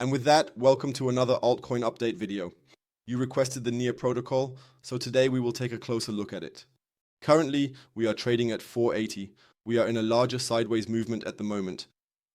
And with that, welcome to another altcoin update video. You requested the Near protocol, so today we will take a closer look at it. Currently, we are trading at 480. We are in a larger sideways movement at the moment.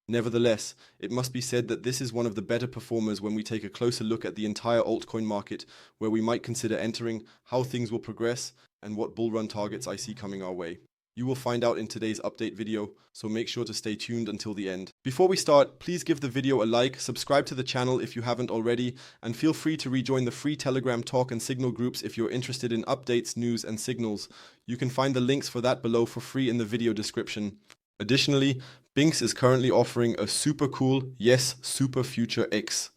Nevertheless, it must be said that this is one of the better performers when we take a closer look at the entire altcoin market, where we might consider entering, how things will progress, and what bullrun targets I see coming our way. You will find out in today's update video, so make sure to stay tuned until the end. Before we start, please give the video a like, subscribe to the channel if you haven't already, and feel free to rejoin the free Telegram talk and signal groups if you're interested in updates, news, and signals. You can find the links for that below for free in the video description. Additionally, Binx is currently offering a super cool, yes, super future X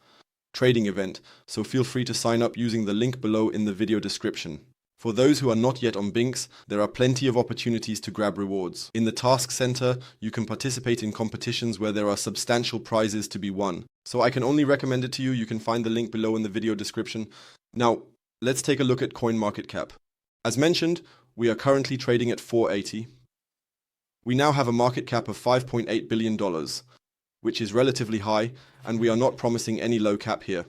trading event, so feel free to sign up using the link below in the video description. For those who are not yet on Binx, there are plenty of opportunities to grab rewards. In the task center, you can participate in competitions where there are substantial prizes to be won. So I can only recommend it to you. You can find the link below in the video description. Now, let's take a look at CoinMarketCap. As mentioned, we are currently trading at 480. We now have a market cap of $5.8 billion, which is relatively high, and we are not promising any low cap here.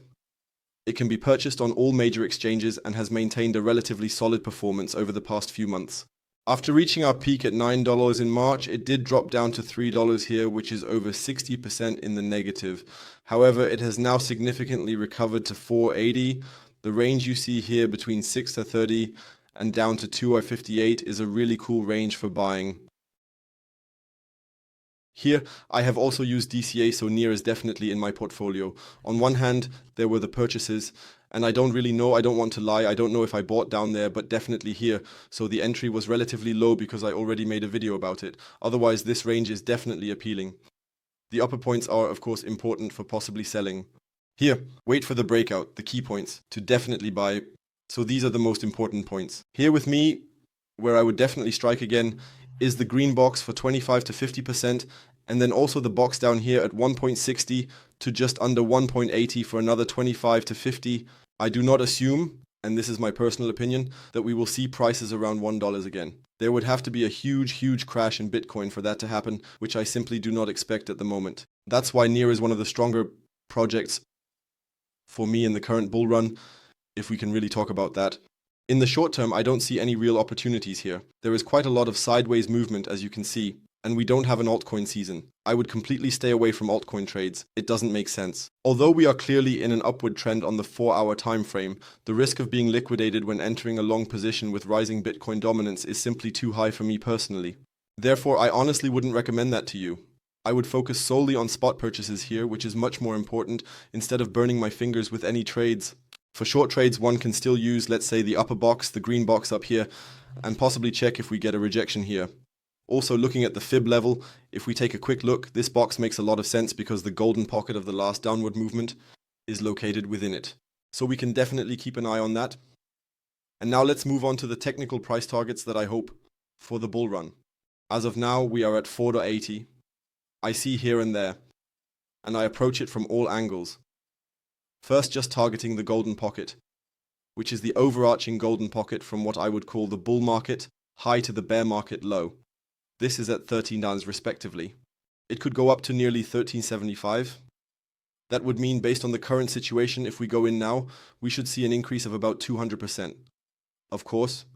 It can be purchased on all major exchanges and has maintained a relatively solid performance over the past few months. After reaching our peak at $9 in March, it did drop down to $3 here, which is over 60% in the negative. However, it has now significantly recovered to 480. The range you see here between 6 to 30 and down to 2.58 is a really cool range for buying. Here, I have also used DCA, so Near is definitely in my portfolio. On one hand, there were the purchases, and I don't really know, I don't want to lie, I don't know if I bought down there, but definitely here. So the entry was relatively low because I already made a video about it. Otherwise, this range is definitely appealing. The upper points are, of course, important for possibly selling. Here, wait for the breakout, the key points, to definitely buy. So these are the most important points. Here with me, where I would definitely strike again, is the green box for 25 to 50%, and then also the box down here at 1.60 to just under 1.80 for another 25 to 50. I do not assume, and this is my personal opinion, that we will see prices around $1 again. There would have to be a huge crash in Bitcoin for that to happen, which I simply do not expect at the moment. That's why Near is one of the stronger projects for me in the current bull run, if we can really talk about that. In the short term, I don't see any real opportunities here. There is quite a lot of sideways movement, as you can see, and we don't have an altcoin season. I would completely stay away from altcoin trades. It doesn't make sense. Although we are clearly in an upward trend on the 4-hour time frame, the risk of being liquidated when entering a long position with rising Bitcoin dominance is simply too high for me personally. Therefore, I honestly wouldn't recommend that to you. I would focus solely on spot purchases here, which is much more important, instead of burning my fingers with any trades. For short trades, one can still use, let's say, the upper box, the green box up here, and possibly check if we get a rejection here. Also, looking at the fib level, if we take a quick look, this box makes a lot of sense because the golden pocket of the last downward movement is located within it. So we can definitely keep an eye on that. And now let's move on to the technical price targets that I hope for the bull run. As of now, we are at 4.80. I see here and there, and I approach it from all angles. First, just targeting the golden pocket, which is the overarching golden pocket from what I would call the bull market high to the bear market low. This is at $13 respectively. It could go up to nearly $13.75. That would mean, based on the current situation, if we go in now, we should see an increase of about 200%. Of course,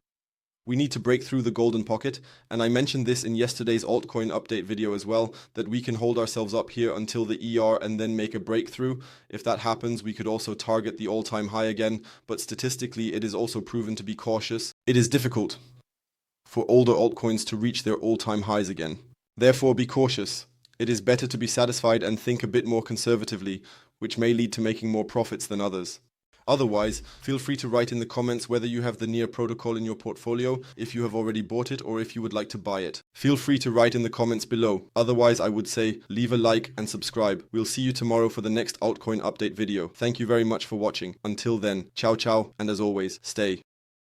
we need to break through the golden pocket, and I mentioned this in yesterday's altcoin update video as well, that we can hold ourselves up here until the ER and then make a breakthrough. If that happens, we could also target the all-time high again, but statistically it is also proven to be cautious. It is difficult for older altcoins to reach their all-time highs again. Therefore, be cautious. It is better to be satisfied and think a bit more conservatively, which may lead to making more profits than others. Otherwise, feel free to write in the comments whether you have the Near protocol in your portfolio, if you have already bought it, or if you would like to buy it. Feel free to write in the comments below. Otherwise, I would say leave a like and subscribe. We'll see you tomorrow for the next altcoin update video. Thank you very much for watching. Until then, ciao, and as always, stay